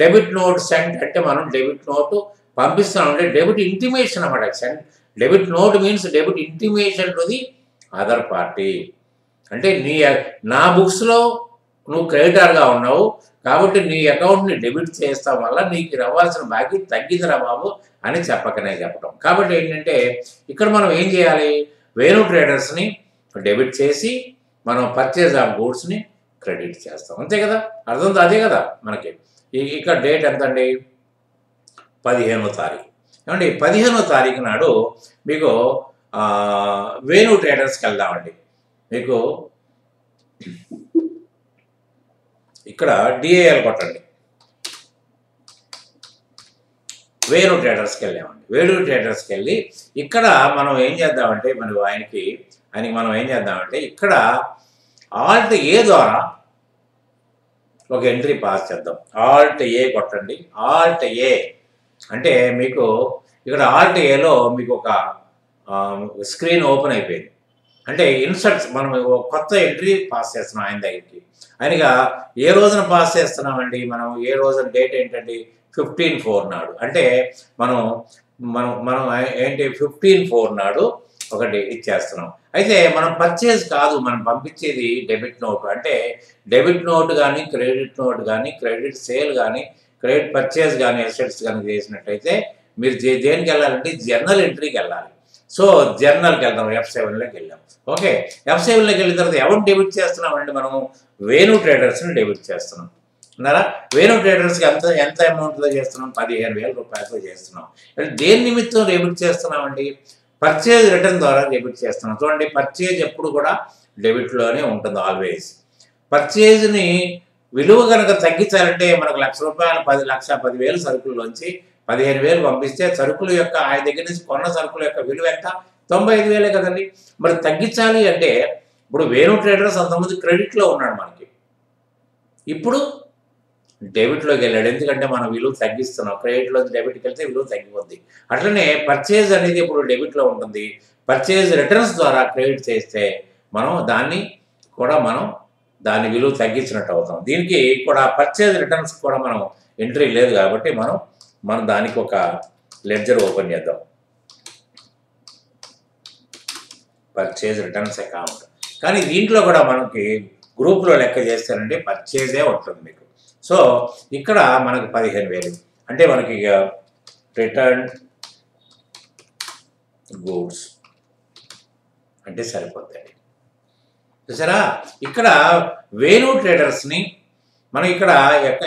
డెబిట్ నోట్ సెంట్ అంటే మనం డెబిట్ నోటు పంపిస్తున్నాం అంటే డెబిట్ ఇంటిమేషన్ అన్నమాట. Debit note means debit intimation to the other party. అంటే నా బుక్స్లో నువ్వు క్రెడిటర్గా ఉన్నావు కాబట్టి నీ అకౌంట్ని డెబిట్ చేస్తాం వల్ల నీకు రావాల్సిన బాకీ తగ్గిందిరా బాబు అని చెప్పడం. కాబట్టి ఏంటంటే ఇక్కడ మనం ఏం చేయాలి? వేణు ట్రేడర్స్ని డెబిట్ చేసి మనం పర్చేజ్ ఆఫ్ గూడ్స్ని క్రెడిట్ చేస్తాం. అంతే కదా? అర్థం అదే కదా మనకి. ఇక్కడ డేట్ ఎంత అండి? 15వ తారీఖు. ఏమండి 15వ తారీఖు నాడు మీకు వేణు ట్రేడర్స్కి వెళ్దామండి. మీకు ఇక్కడ డిఏఎల్ కొట్టండి. వేణు ట్రేడర్స్కి వెళ్ళామండి. వేణు ట్రేడర్స్కి వెళ్ళి ఇక్కడ మనం ఏం చేద్దామంటే ఆయనకి మనం ఏం చేద్దామంటే ఇక్కడ ఆల్ట్ ఏ ద్వారా ఒక ఎంట్రీ పాస్ చేద్దాం. ఆల్ట్ ఏ కొట్టండి. ఆల్ట్ ఏ అంటే మీకు ఇక్కడ ఆల్ట్ ఏలో మీకు ఒక స్క్రీన్ ఓపెన్ అయిపోయింది. అంటే ఇన్సర్ట్స్ మనం కొత్త ఎంట్రీ పాస్ చేస్తున్నాం ఆయన దగ్గరికి. ఆయనగా ఏ రోజున పాస్ చేస్తున్నామండి మనం? ఏ రోజున డేట్ ఏంటండి? 15/4 నాడు. అంటే మనం మనం మనం ఏంటి 15/4 నాడు ఒకటి ఇచ్చేస్తున్నాం. అయితే మనం పర్చేజ్ కాదు, మనం పంపించేది డెబిట్ నోట్. అంటే డెబిట్ నోట్ కానీ, క్రెడిట్ నోట్ కానీ, క్రెడిట్ సేల్ కానీ, క్రెడిట్ పర్చేజ్ కానీ, అసెట్స్ కానీ చేసినట్టయితే మీరు దేనికి వెళ్ళాలంటే జర్నల్ ఎంట్రీకి వెళ్ళాలి. సో జర్నల్కి వెళ్దాం. F7లోకి వెళ్ళాం. ఓకే, F7లోకి వెళ్ళిన తర్వాత ఎవరు డెబిట్ చేస్తున్నామండి? మనం వేణు ట్రేడర్స్ని డెబిట్ చేస్తున్నాం అన్నారా? వేణు ట్రేడర్స్కి ఎంత అమౌంట్తో చేస్తున్నాం? 15,000 రూపాయలతో చేస్తున్నాం. అంటే దేని నిమిత్తం డెబిట్ చేస్తున్నామండి? పర్చేజ్ రిటర్న్ ద్వారా డెబిట్ చేస్తున్నాం. చూడండి, పర్చేజ్ ఎప్పుడు కూడా డెబిట్లోనే ఉంటుంది ఆల్వేస్. పర్చేజ్ని విలువ కనుక తగ్గించాలంటే మనకు ₹1,00,000 10,10,000 సరుకుల్లోంచి 15,000 పంపిస్తే సరుకుల యొక్క ఆయన దగ్గర నుంచి కొన్న సరుకుల యొక్క విలువ ఎంత? 95,000 కదండి. మరి తగ్గించాలి అంటే ఇప్పుడు వేణు ట్రేడర్స్ అంతకుముందు క్రెడిట్లో ఉన్నాడు మనకి, ఇప్పుడు డెబిట్లోకి వెళ్ళాడు. ఎందుకంటే మనం విలువ తగ్గిస్తున్నాం. క్రెడిట్లోంచి డెబిట్కి వెళ్తే విలువ తగ్గిపోద్ది. అట్లనే పర్చేజ్ అనేది ఇప్పుడు డెబిట్లో ఉంటుంది. పర్చేజ్ రిటర్న్స్ ద్వారా క్రెడిట్ చేస్తే మనం దాని విలువ తగ్గించినట్టు అవుతాం. దీనికి కూడా పర్చేజ్ రిటర్న్స్ కూడా మనం ఎంట్రీ లేదు కాబట్టి మనం దానికి ఒక లెడ్జర్ ఓపెన్ చేద్దాం. Purchase returns account. కానీ దీంట్లో కూడా మనకి గ్రూప్లో లెక్క చేస్తానండి పర్చేజే ఉంటుంది మీకు. సో ఇక్కడ మనకు 15,000 అంటే మనకి రిటర్న్ గూడ్స్ అంటే సరిపోతుంది. చూసారా, ఇక్కడ వేణు ట్రేడర్స్ని మనం ఇక్కడ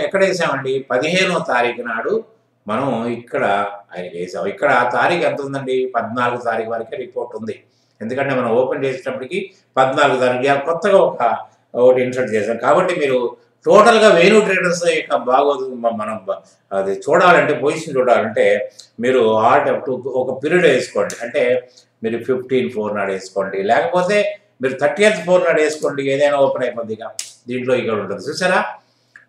ఎక్కడ వేసామండి? 15వ తారీఖు నాడు మనం ఇక్కడ ఆయనకి వేసాం. ఇక్కడ ఆ తారీఖు ఎంత ఉందండి? 14వ తారీఖు వరకే రిపోర్ట్ ఉంది. ఎందుకంటే మనం ఓపెన్ చేసేటప్పటికి 14వ తారీఖు కొత్తగా ఒకటి ఇన్సర్ట్ చేసాం. కాబట్టి మీరు టోటల్గా వేణు ట్రేడర్స్ యొక్క బాగోదు మనం అది చూడాలంటే, పొజిషన్ చూడాలంటే మీరు ఒక పీరియడ్ వేసుకోండి. అంటే మీరు 15/4 నాడు వేసుకోండి, లేకపోతే మీరు 30th 4 నాడు వేసుకోండి. ఏదైనా ఓపెన్ అయిపోద్దిగా దీంట్లో ఇక్కడ ఉంటుంది. చూసారా,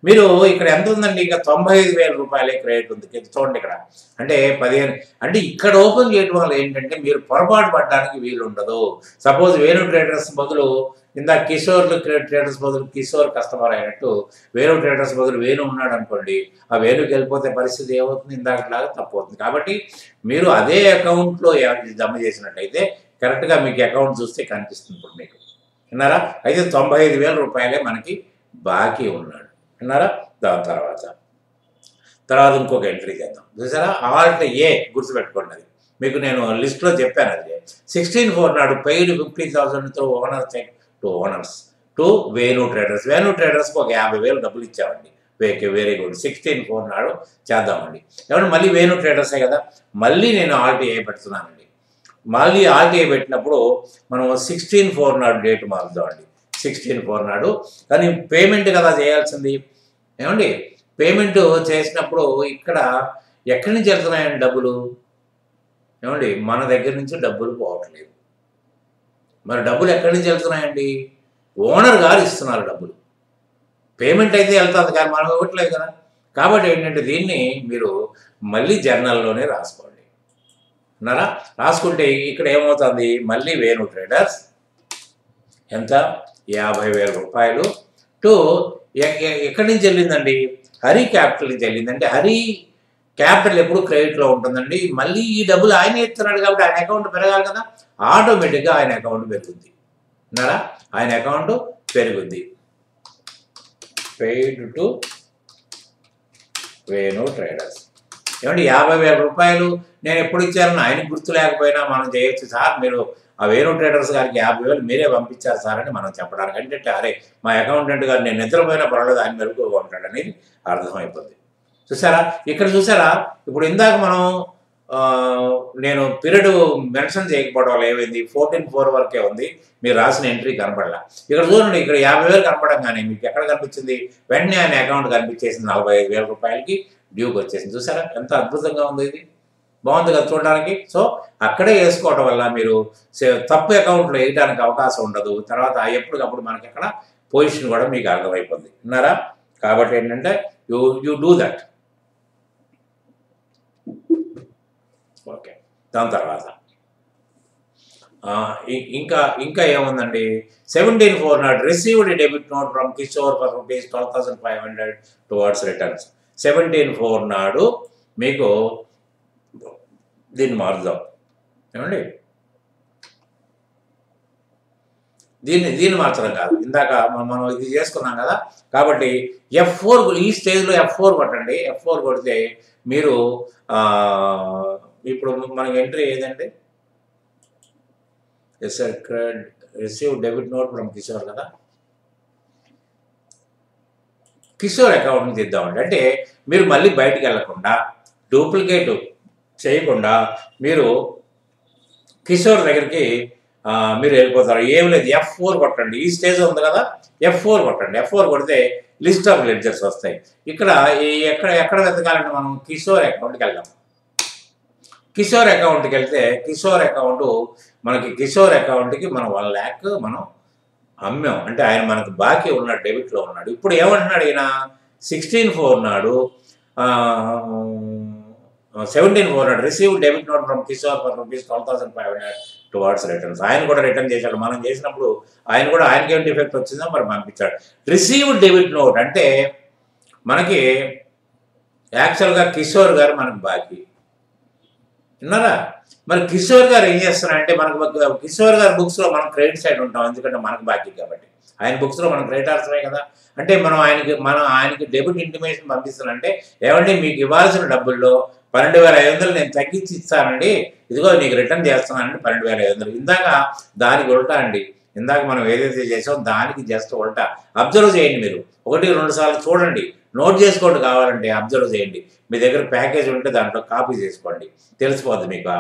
మీరు ఇక్కడ ఎంత ఉందండి? ఇక 95,000 రూపాయలే క్రెడిట్ ఉంది. చూడండి ఇక్కడ అంటే 15. అంటే ఇక్కడ ఓపెన్ చేయడం వల్ల ఏంటంటే మీరు పొరపాటు పడడానికి వీలు ఉండదు. సపోజ్ వేణు ట్రేడర్స్ బదులు ఇందాక ట్రేడర్స్ బదులు కిషోర్ కస్టమర్ అయినట్టు వేణు ట్రేడర్స్ బదులు వేణు ఉన్నాడు అనుకోండి, ఆ వేణుకి వెళ్ళిపోతే పరిస్థితి ఏమవుతుంది? ఇందాకలాగా తప్పు అవుతుంది. కాబట్టి మీరు అదే అకౌంట్లో జమ చేసినట్టయితే కరెక్ట్గా మీకు అకౌంట్ చూస్తే కనిపిస్తుంది. ఇప్పుడు మీకు విన్నారా? అయితే 95,000 రూపాయలే మనకి బాకీ ఉన్నాడు విన్నారా? దాని తర్వాత ఇంకొక ఎంట్రీ చేద్దాం. చూసారా, ఆల్ట్ ఏ గుర్తుపెట్టుకోండి. అది మీకు నేను లిస్ట్లో చెప్పాను. అది 16/4 నాడు పెయిడ్ 50,000 తో owner cheque to owners to Venu traders. Venu ట్రేడర్స్కి ఒక 50,000 డబ్బులు ఇచ్చామండి. Very good. 16/4 నాడు చేద్దామండి. ఏమంటే మళ్ళీ వేణు ట్రేడర్సే కదా, మళ్ళీ నేను ఆల్ట్ ఏ పెడుతున్నానండి. మళ్ళీ ఆల్ట్ ఏ పెట్టినప్పుడు మనం 16/4 నాడు డేట్ మారుద్దామండి. 16/4 నాడు. కానీ పేమెంట్ కదా చేయాల్సింది. ఏమండి, పేమెంట్ చేసినప్పుడు ఇక్కడ ఎక్కడి నుంచి వెళ్తున్నాయండి డబ్బులు? ఏమండి, మన దగ్గర నుంచి డబ్బులు పోవట్లేదు. మరి డబ్బులు ఎక్కడి నుంచి వెళ్తున్నాయండి? ఓనర్ గారు ఇస్తున్నారు డబ్బులు. పేమెంట్ అయితే వెళ్తుంది కానీ మనం ఇవ్వట్లేదు కదా. కాబట్టి ఏంటంటే దీన్ని మీరు మళ్ళీ జర్నల్లోనే రాసుకోండి అన్నారా? రాసుకుంటే ఇక్కడ ఏమవుతుంది? మళ్ళీ వేణు ట్రేడర్స్ ఎంత? 50,000 రూపాయలు టు ఎక్కడి నుంచి వెళ్ళిందండి? హరి క్యాపిటల్ నుంచి వెళ్ళిందంటే హరి క్యాపిటల్ ఎప్పుడు క్రెడిట్లో ఉంటుందండి. మళ్ళీ ఈ డబ్బులు ఆయన ఇస్తున్నాడు కాబట్టి ఆయన అకౌంట్ పెరగాలి కదా, ఆటోమేటిక్గా ఆయన అకౌంట్ పెరుగుద్ది అన్నారా? ఆయన అకౌంట్ పెరుగుద్ది. Paid to Venu traders. ఏమంటే 50,000 రూపాయలు నేను ఎప్పుడు ఇచ్చారని ఆయనకు గుర్తు లేకపోయినా మనం చేయొచ్చు. సార్ మీరు ఆ వేణు ట్రేడర్స్ గారికి 50,000 మీరే పంపించారు సార్ అని మనం చెప్పడానికి. అంటే అరే మా అకౌంటెంట్ గారు నేను నిద్రపోయినా పర్వాలేదు ఆయన మెరుగుగా ఉంటాడు అనేది అర్థమైపోద్ది. చూసారా, ఇక్కడ చూసారా, ఇప్పుడు ఇందాక మనం నేను పీరియడ్ మెన్షన్ చేయకపోవడం వల్ల ఏమైంది? 14/4 వరకే ఉంది, మీరు రాసిన ఎంట్రీ కనపడలా. ఇక్కడ చూడండి, ఇక్కడ 50,000 కనపడంగానే మీకు ఎక్కడ కనిపించింది? వెంటనే ఆయన అకౌంట్ కనిపించేసింది 45,000 రూపాయలకి డ్యూకి వచ్చేసింది. చూసారా ఎంత అద్భుతంగా ఉంది ఇది, బాగుంది కదా చూడడానికి. సో అక్కడే వేసుకోవడం వల్ల మీరు తప్పు అకౌంట్లో వేయడానికి అవకాశం ఉండదు. తర్వాత ఎప్పటికప్పుడు మనకి అక్కడ పొజిషన్ కూడా మీకు అర్థమైపోద్ది, విన్నారా. కాబట్టి ఏంటంటే యూ డూ దట్. ఓకే, దాని తర్వాత ఇంకా ఇంకా ఏముందండి, 17/4 నాడు received debit note from Kishore for ₹12,500 towards returns. 17/4 నాడు మీకు దీన్ని మారుద్దాం ఏమండి, దీన్ని మార్చడం కాదు, ఇందాక మనం ఇది చేసుకున్నాం కదా. కాబట్టి F4 ఈ స్టేజ్లో F4 కొట్టండి. F4 కొడితే మీరు ఇప్పుడు మనకి ఎంట్రీ ఏదండి, receive debit note from Kishore కదా, కిషోర్ అకౌంట్ని తీద్దామండి. అంటే మీరు మళ్ళీ బయటికి వెళ్ళకుండా డూప్లికేట్ చేయకుండా మీరు కిషోర్ దగ్గరికి మీరు వెళ్ళిపోతారు. ఏం లేదు, F4 కొట్టండి. ఈ స్టేజ్ ఉంది కదా, F4 కొట్టండి. F4 కొడితే లిస్ట్ ఆఫ్ లెడ్జర్స్ వస్తాయి. ఇక్కడ ఎక్కడ వెతకాలంటే మనం కిషోర్ అకౌంట్కి వెళ్దాం. కిషోర్ అకౌంట్కి వెళ్తే కిషోర్ అకౌంట్కి మనం 1 lakh మనం అమ్మాం. అంటే ఆయన మనకు బాకీ ఉన్నాడు, డెబిట్లో ఉన్నాడు. ఇప్పుడు ఏమంటున్నాడు ఈయన, 16/4 నాడు 17/4 నాడు receive debit note from Kishore for ₹12,500 towards returns. ఆయన కూడా రిటర్న్ చేశాడు. మనం చేసినప్పుడు ఆయనకి ఏం డిఫెక్ట్ వచ్చిందో మరి పంపించాడు. రిసీవ్ డెబిట్ నోట్ అంటే మనకి యాక్చువల్గా కిషోర్ గారు మనకు బాకీ, విన్నారా. మరి కిషోర్ గారు ఏం చేస్తున్నారంటే, మనకు కిషోర్ గారి బుక్స్లో మనం క్రెడిట్ సైడ్ ఉంటాం, ఎందుకంటే మనకు బాకీ కాబట్టి. ఆయన బుక్స్లో మనం క్రెడిటార్స్మే కదా. అంటే మనం ఆయనకి డెబిట్ ఇంటిమేషన్ పంపిస్తానంటే, ఏమండి మీకు ఇవ్వాల్సిన డబ్బుల్లో 12,500 నేను తగ్గించి ఇస్తానండి, ఇదిగో నీకు రిటర్న్ చేస్తున్నానండి 12,500. ఇందాక దానికి ఉల్టా అండి, ఇందాక మనం ఏదైతే చేసామో దానికి జస్ట్ ఉల్టా. అబ్జర్వ్ చేయండి, మీరు 1-2 సార్లు చూడండి, నోట్ చేసుకోండి, కావాలంటే అబ్జర్వ్ చేయండి. మీ దగ్గర ప్యాకేజ్ ఉంటే దాంట్లో కాపీ చేసుకోండి, తెలిసిపోద్ది మీకు.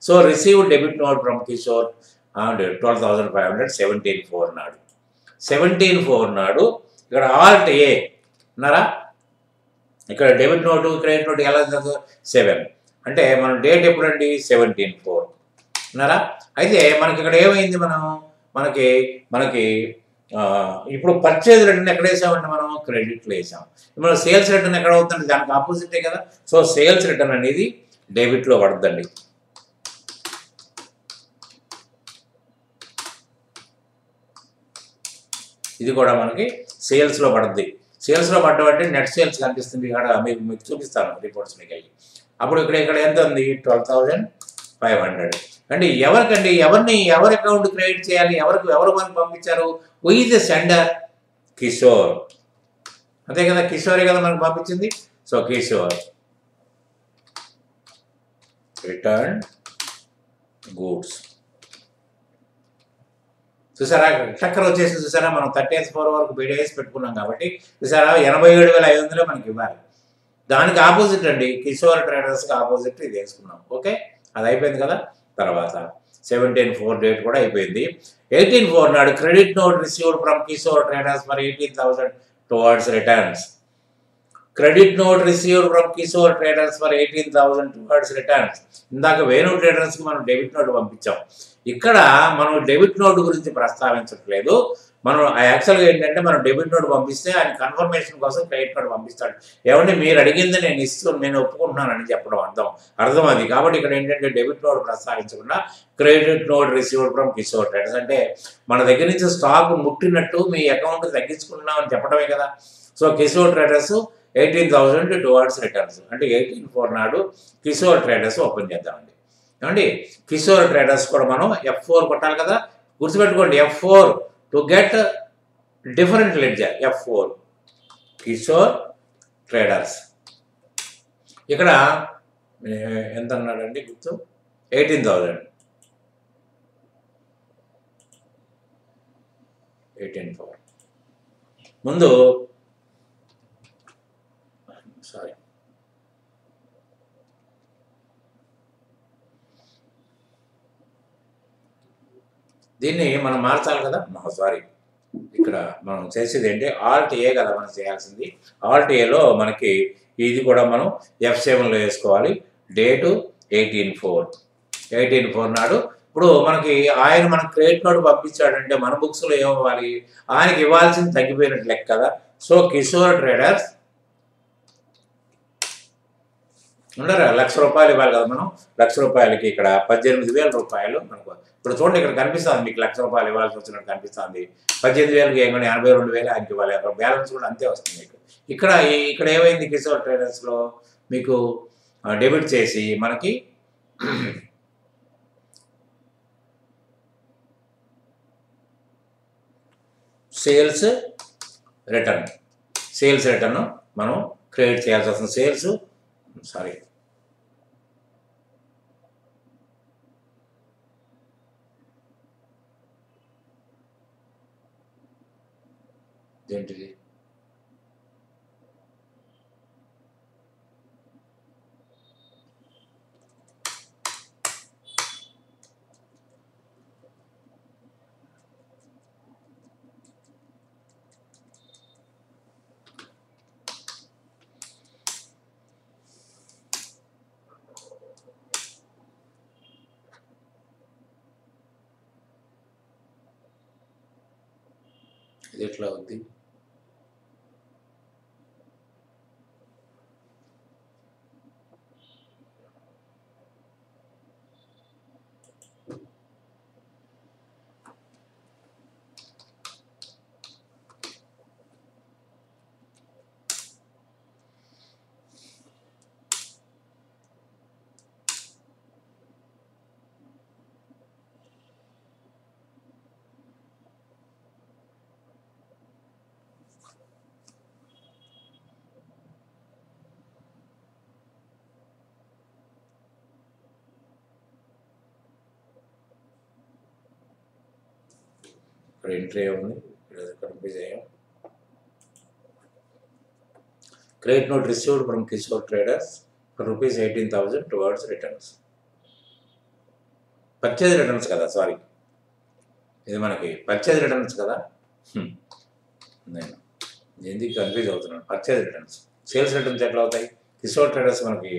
So receive debit note from Kishore 12,500 17/4 నాడు. 17/4 నాడు ఇక్కడ ఆల్ట్ ఏ ఉన్నారా, ఇక్కడ డెబిట్ నోటు క్రెడిట్ నోటు ఎలా 7 అంటే మనం డేట్ ఎప్పుడండి 17/4 ఉన్నారా. అయితే మనకి ఇక్కడ ఏమైంది, మనకి ఇప్పుడు పర్చేజ్ రిటర్న్ ఎక్కడ వేసామంటే మనం క్రెడిట్లో వేసాం. ఇప్పుడు సేల్స్ రిటర్న్ ఎక్కడ అవుతుంది, దానికి ఆపోజిటే కదా. సో సేల్స్ రిటర్న్ అనేది డెబిట్లో పడుతుందండి. ఇది కూడా మనకి సేల్స్లో పడుతుంది. సేల్స్లో పడ్డబట్టి నెట్ సేల్స్ కనిపిస్తుంది. ఇక్కడ మీకు చూపిస్తాను రిపోర్ట్స్ మీకు వెళ్ళి. అప్పుడు ఇక్కడ ఎంత ఉంది, 12,500. అంటే ఎవరికండి, ఎవరి అకౌంట్ క్రెడిట్ చేయాలి, ఎవరు మనకి పంపించారు, who is the sender, Kishore. అంతే కదా, కిషోరే కదా మనకు పంపించింది. So Kishore return goods. చూసారా చక్కర వచ్చేసి, చూసారా మనం 30/4 వరకు BDIS పెట్టుకున్నాం కాబట్టి చూసారా 87,500 మనకి ఇవ్వాలి. దానికి ఆపోజిట్ అండి, కిషోర్ ట్రేడర్స్కి ఆపోజిట్ ఇది వేసుకున్నాం. ఓకే, అది అయిపోయింది కదా. తర్వాత 17/4 డేట్ కూడా అయిపోయింది. 18/4 నాడు credit note received from Kishore traders for 18,000 towards returns. Credit note received from Kishore traders for 18,000 towards returns. ఇందాక వేణు ట్రేడర్స్కి మనం డెబిట్ నోట్ పంపించాం. ఇక్కడ మనం డెబిట్ నోట్ గురించి ప్రస్తావించట్లేదు. మనం యాక్చువల్గా ఏంటంటే మనం డెబిట్ నోట్ పంపిస్తే ఆయన కన్ఫర్మేషన్ కోసం క్రెడిట్ నోట్ పంపిస్తాడు. ఏమంటే మీరు అడిగింది నేను ఒప్పుకుంటున్నానని చెప్పడం అర్థం అది. కాబట్టి ఇక్కడ ఏంటంటే డెబిట్ నోట్ ప్రస్తావించకుండా credit note received from Kishore traders అంటే మన దగ్గర నుంచి స్టాక్ ముట్టినట్టు మీ అకౌంట్ తగ్గించుకున్నామని చెప్పడమే కదా. So Kishore traders 18,000 towards returns అంటే 18/4 నాడు కిషోర్ ట్రేడర్స్ ఓపెన్ చేద్దామండి. ఏమండి కిషోర్ ట్రేడర్స్ కూడా మనం F4 కొట్టాలి కదా, గుర్తుపెట్టుకోండి. F4 to get different ledger. F4 Kishore traders. ఇక్కడ ఎంత అన్నాడండి గుర్తు, 18,000. 18/4 ముందు సారీ దీన్ని మనం మార్చాలి కదా, సారీ ఇక్కడ మనం చేసేది ఏంటి, ఆల్ట్ ఏ కదా మనం చేయాల్సింది. ఆల్ట్ ఏలో మనకి ఇది కూడా మనం F7లో వేసుకోవాలి. డేటు 18/4 నాడు. ఇప్పుడు మనకి ఆయన మన క్రెడిట్ కార్డు పంపించాడంటే మన బుక్స్లో ఏమవ్వాలి, ఆయనకి ఇవ్వాల్సింది తగ్గిపోయినట్టు లెక్క కదా. సో కిషోర్ ట్రేడర్స్ ఉండరా ₹1,00,000 ఇవ్వాలి కదా మనం. ₹1,00,000కి ఇక్కడ 18,000 రూపాయలు మనకు. ఇప్పుడు చూడండి ఇక్కడ కనిపిస్తుంది మీకు ₹1,00,000 ఇవ్వాల్సి వచ్చినట్టు కనిపిస్తుంది. 18,000కి ఏమని 82,000 ఆయనకి ఇవ్వాలి. అక్కడ బ్యాలెన్స్ కూడా అంతే వస్తుంది మీకు. ఇక్కడ ఏమైంది కిషోర్ ట్రేడర్స్లో మీకు డెబిట్ చేసి మనకి సేల్స్ రిటర్న్ మనం క్రియేట్ చేయాల్సి వస్తుంది. ఏంటిది ఇది ఎట్లా అవుద్ది? ఇక్కడ ఎంట్రీ ఉంది, కన్ఫ్యూజ్ అయ్యాం. Credit note received from Kishore traders ₹18,000 towards returns. Purchase returns కదా, సారీ ఇది మనకి పర్చేజ్ రిటర్న్స్ కదా. నేను ఎందుకు కన్ఫ్యూజ్ అవుతున్నాను. పర్చేజ్ రిటర్న్స్, సేల్స్ రిటర్న్స్ ఎట్లా అవుతాయి? కిషోర్ ట్రేడర్స్ మనకి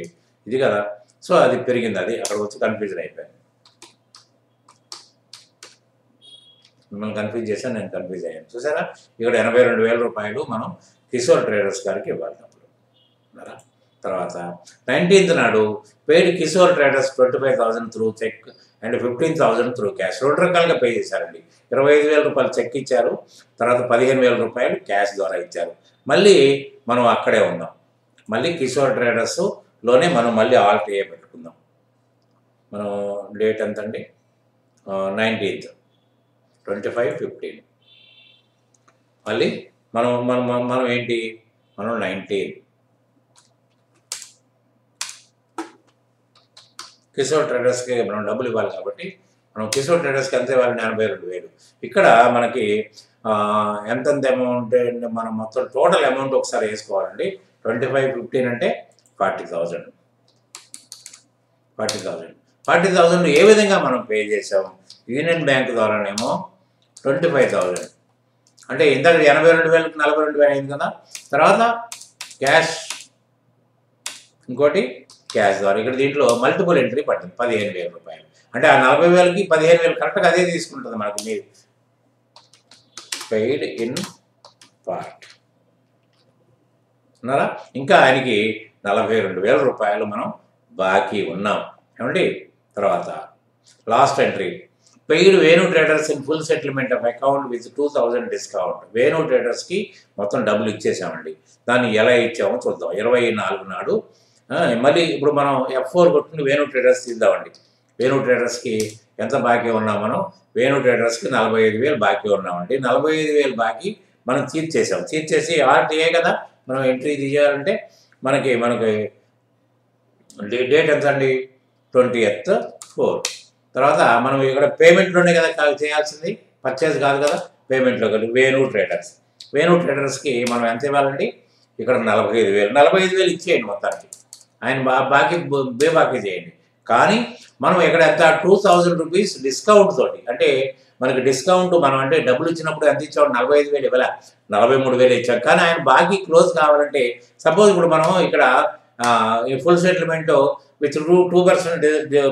ఇది కదా. సో అది పెరిగింది, అది అక్కడ వచ్చి కన్ఫ్యూజన్ అయిపోయాను. మిమ్మల్ని కన్ఫ్యూజ్ చేశాను, నేను కన్ఫ్యూజ్ అయ్యాను. చూసారా, ఇక్కడ ₹82,000 మనం కిషోర్ ట్రేడర్స్ గారికి ఇవ్వాలి డబ్బులు. తర్వాత 19th నాడు paid Kishore traders 25,000 through cheque and 15,000 through cash. 2 రకాలుగా పే చేశారండి. ₹25,000 చెక్ ఇచ్చారు, తర్వాత ₹15,000 క్యాష్ ద్వారా ఇచ్చారు. మళ్ళీ మనం అక్కడే ఉన్నాం. మళ్ళీ కిషోర్ ట్రేడర్స్లోనే మనం మళ్ళీ ఆల్ట్ ఏ పెట్టుకుందాం. మనం డేట్ ఎంత అండి, 19th 25/15. మళ్ళీ మనం ఏంటి, మనం 19 కిషోర్ ట్రేడర్స్కి మనం డబ్బులు ఇవ్వాలి కాబట్టి మనం కిషోర్ ట్రేడర్స్కి ఎంత ఇవ్వాలి, 82,000. ఇక్కడ మనకి ఎంత అమౌంట్, మనం మొత్తం టోటల్ అమౌంట్ ఒకసారి వేసుకోవాలండి. 25/15 అంటే 40,000. 40,000 ఏ విధంగా మనం పే చేసాము? యూనియన్ బ్యాంక్ ద్వారానేమో 25,000. అంటే ఇందాక 82,000కి 42,000 అయింది కదా. తర్వాత క్యాష్, ఇంకోటి క్యాష్ ద్వారా. ఇక్కడ దీంట్లో మల్టిపుల్ ఎంట్రీ పట్టింది, ₹15,000. అంటే ఆ 40,000కి 15,000 కరెక్ట్గా అదే తీసుకుంటుంది మనకు. మీరు పెయిడ్ ఇన్ పార్ట్ ఉన్నారా. ఇంకా ఆయనకి ₹42,000 మనం బాకీ ఉన్నాం ఏమండి. తర్వాత last entry, paid Venu traders in full settlement of account with 2,000 discount. వేణు ట్రేడర్స్కి మొత్తం డబ్బులు ఇచ్చేసామండి. దాన్ని ఎలా ఇచ్చామో చూద్దాం. 24 నాడు మళ్ళీ ఇప్పుడు మనం F4 కొట్టుకుని వేణు ట్రేడర్స్ తీద్దామండి. వేణు ట్రేడర్స్కి ఎంత బాకీ ఉన్నాం మనం? వేణు ట్రేడర్స్కి 45,000 బాకీ ఉన్నామండి. 45,000 బాకీ మనం తీర్చేసాం. తీర్చేసి ఆల్ట్ ఏ కదా మనం ఎంట్రీ తీయాలంటే మనకి డేట్ ఎంత అండి, 20/4. తర్వాత మనం ఇక్కడ పేమెంట్లోనే కదా చేయాల్సింది, పర్చేజ్ కాదు కదా. పేమెంట్లో కదా వేణు ట్రేడర్స్కి మనం ఎంత ఇవ్వాలండి? ఇక్కడ 45,000 ఇచ్చేయండి మొత్తానికి. ఆయన బాకీ చేయండి. కానీ మనం ఇక్కడ ఎంత 2000 రూపీస్ డిస్కౌంట్ తోటి, అంటే మనకి డిస్కౌంట్ మనం అంటే డబ్బులు ఇచ్చినప్పుడు ఎంత ఇచ్చాం, 45,000 ఇవ్వలే, 43,000 ఇచ్చాం. కానీ ఆయన బాకీ క్లోజ్ కావాలంటే సపోజ్ ఇప్పుడు మనం ఇక్కడ ఈ ఫుల్ సెటిల్మెంట్ విత్ 2%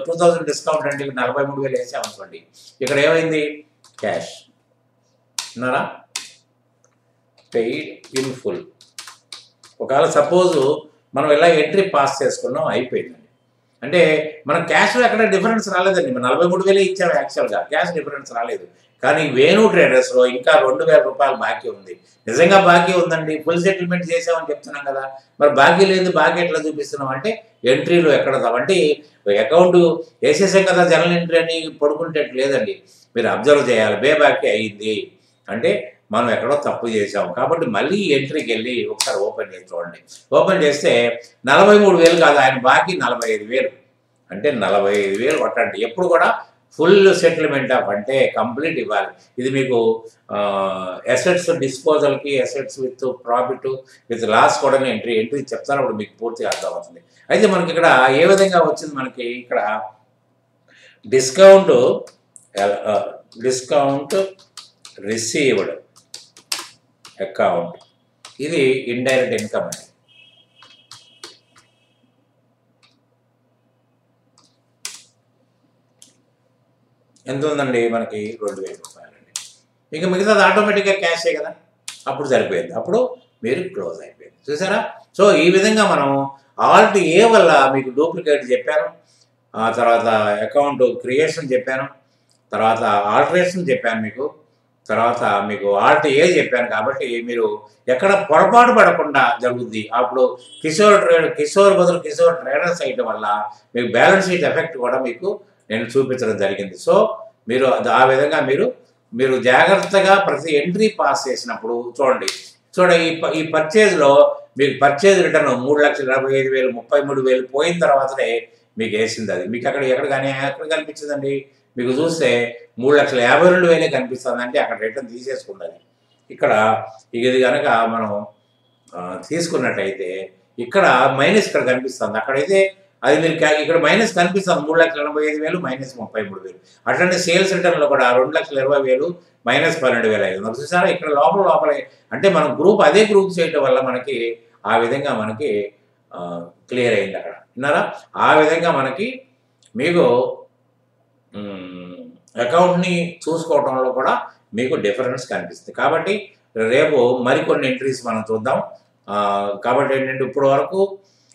2000 డిస్కౌంట్ అంటే 43,000 వేసామనుకోండి, ఇక్కడ ఏమైంది క్యాష్ అన్నారా, పెయిడ్ ఇన్ ఫుల్. ఒకవేళ సపోజు మనం ఇలా ఎంట్రీ పాస్ చేసుకున్నాం, అయిపోయిందండి. అంటే మనం క్యాష్లో ఎక్కడ డిఫరెన్స్ రాలేదండి, మనం 43,000 ఇచ్చాము యాక్చువల్గా, క్యాష్ డిఫరెన్స్ రాలేదు. కానీ వేణు ట్రేడర్స్లో ఇంకా 2,000 రూపాయలు బాకీ ఉంది. నిజంగా బాకీ ఉందండి, ఫుల్ సెటిల్మెంట్ చేసామని చెప్తున్నాం కదా, మరి బాకీ లేదు, బాకీ ఎట్లా చూపిస్తున్నాం అంటే ఎంట్రీలో ఎక్కడ అంటే అకౌంట్ వేసేసాం కదా జనరల్ ఎంట్రీ అని పడుకుంటే లేదండి, మీరు అబ్జర్వ్ చేయాలి. బే బాకీ అయ్యింది అంటే మనం ఎక్కడో తప్పు చేసాము. కాబట్టి మళ్ళీ ఎంట్రీకి వెళ్ళి ఒకసారి ఓపెన్ చేసి చూడండి. ఓపెన్ చేస్తే 43,000 కాదు, ఆయన బాకీ 45,000, అంటే 45,000 కొట్టండి. ఎప్పుడు కూడా ఫుల్ సెటిల్మెంట్ ఆఫ్ అంటే కంప్లీట్ ఇవ్వాలి. ఇది మీకు అసెట్స్ డిస్పోజల్కి, assets with profit with loss కూడా ఎంట్రీ చెప్తాను, అప్పుడు మీకు పూర్తిగా అర్థమవుతుంది. అయితే మనకి ఇక్కడ ఏ విధంగా వచ్చింది, మనకి ఇక్కడ డిస్కౌంట్ రిసీవ్డ్ అకౌంట్, ఇది ఇండైరెక్ట్ ఇన్కమ్ అండి. ఎంత ఉందండి మనకి 2,000 రూపాయలండి. ఇక మిగతాది ఆటోమేటిక్గా క్యాషే కదా, అప్పుడు సరిపోయింది, అప్పుడు మీరు క్లోజ్ అయిపోయింది. చూసారా? సో ఈ విధంగా మనం ఆల్ట్ ఏ వల్ల మీకు డూప్లికేట్ చెప్పాను, తర్వాత అకౌంట్ క్రియేషన్ చెప్పాను, తర్వాత ఆల్టరేషన్ చెప్పాను మీకు, తర్వాత మీకు ఆల్ట్ ఏ చెప్పాను. కాబట్టి మీరు ఎక్కడ పొరపాటు పడకుండా జరుగుద్ది. అప్పుడు కిషోర్ బదులు కిషోర్ ట్రేడర్స్ అయ్యడం వల్ల మీకు బ్యాలెన్స్ షీట్ ఎఫెక్ట్ కూడా మీకు నేను చూపించడం జరిగింది. సో మీరు ఆ విధంగా మీరు జాగ్రత్తగా ప్రతి ఎంట్రీ పాస్ చేసినప్పుడు చూడండి. ఈ పర్చేజ్లో మీకు పర్చేజ్ రిటర్న్ 3,45,000 33,000 పోయిన తర్వాతనే మీకు వేసింది. అది మీకు ఎక్కడ కనిపించిందండి, మీకు చూస్తే 3,52,000 కనిపిస్తుంది. అంటే అక్కడ రిటర్న్ తీసేసుకుంది. ఇక్కడ ఇది కనుక మనం తీసుకున్నట్టయితే ఇక్కడ మైనస్ ఇక్కడ కనిపిస్తుంది, అక్కడైతే అది మీరు ఇక్కడ మైనస్ కనిపిస్తుంది, 3,85,000 మైనస్ 33,000. అట్లనే సేల్స్ రిటర్న్లో కూడా 2,20,000 మైనస్ 12,500. చూసారా? ఇక్కడ లోపలే అంటే మనం అదే గ్రూప్ చేయటం వల్ల మనకి ఆ విధంగా మనకి క్లియర్ అయింది అక్కడ. విన్నారా? ఆ విధంగా మీకు అకౌంట్ని చూసుకోవడంలో కూడా మీకు డిఫరెన్స్ కనిపిస్తుంది. కాబట్టి రేపు మరికొన్ని ఎంట్రీస్ మనం చూద్దాం. కాబట్టి ఏంటంటే ఇప్పుడు వరకు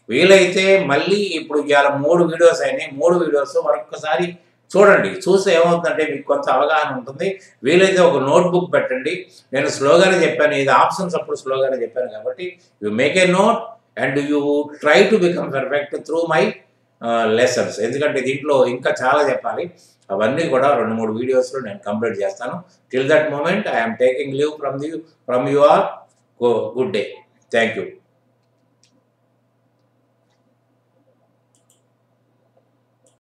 వీలైతే మళ్ళీ ఇప్పుడు ఇవాళ 3 వీడియోస్ అయినాయి, 3 వీడియోస్ మరొకసారి చూడండి. చూస్తే ఏమవుతుందంటే మీకు కొంత అవగాహన ఉంటుంది. వీలైతే ఒక నోట్బుక్ పెట్టండి. నేను స్లోగానే చెప్పాను, ఇది ఆప్షన్స్ అప్పుడు స్లోగానే చెప్పాను. కాబట్టి you make a note and you try to become perfect through my lessons. ఎందుకంటే దీంట్లో ఇంకా చాలా చెప్పాలి. అవన్నీ కూడా 2-3 వీడియోస్లో నేను కంప్లీట్ చేస్తాను. Till that moment I'm taking leave from you all. Good day. Thank you.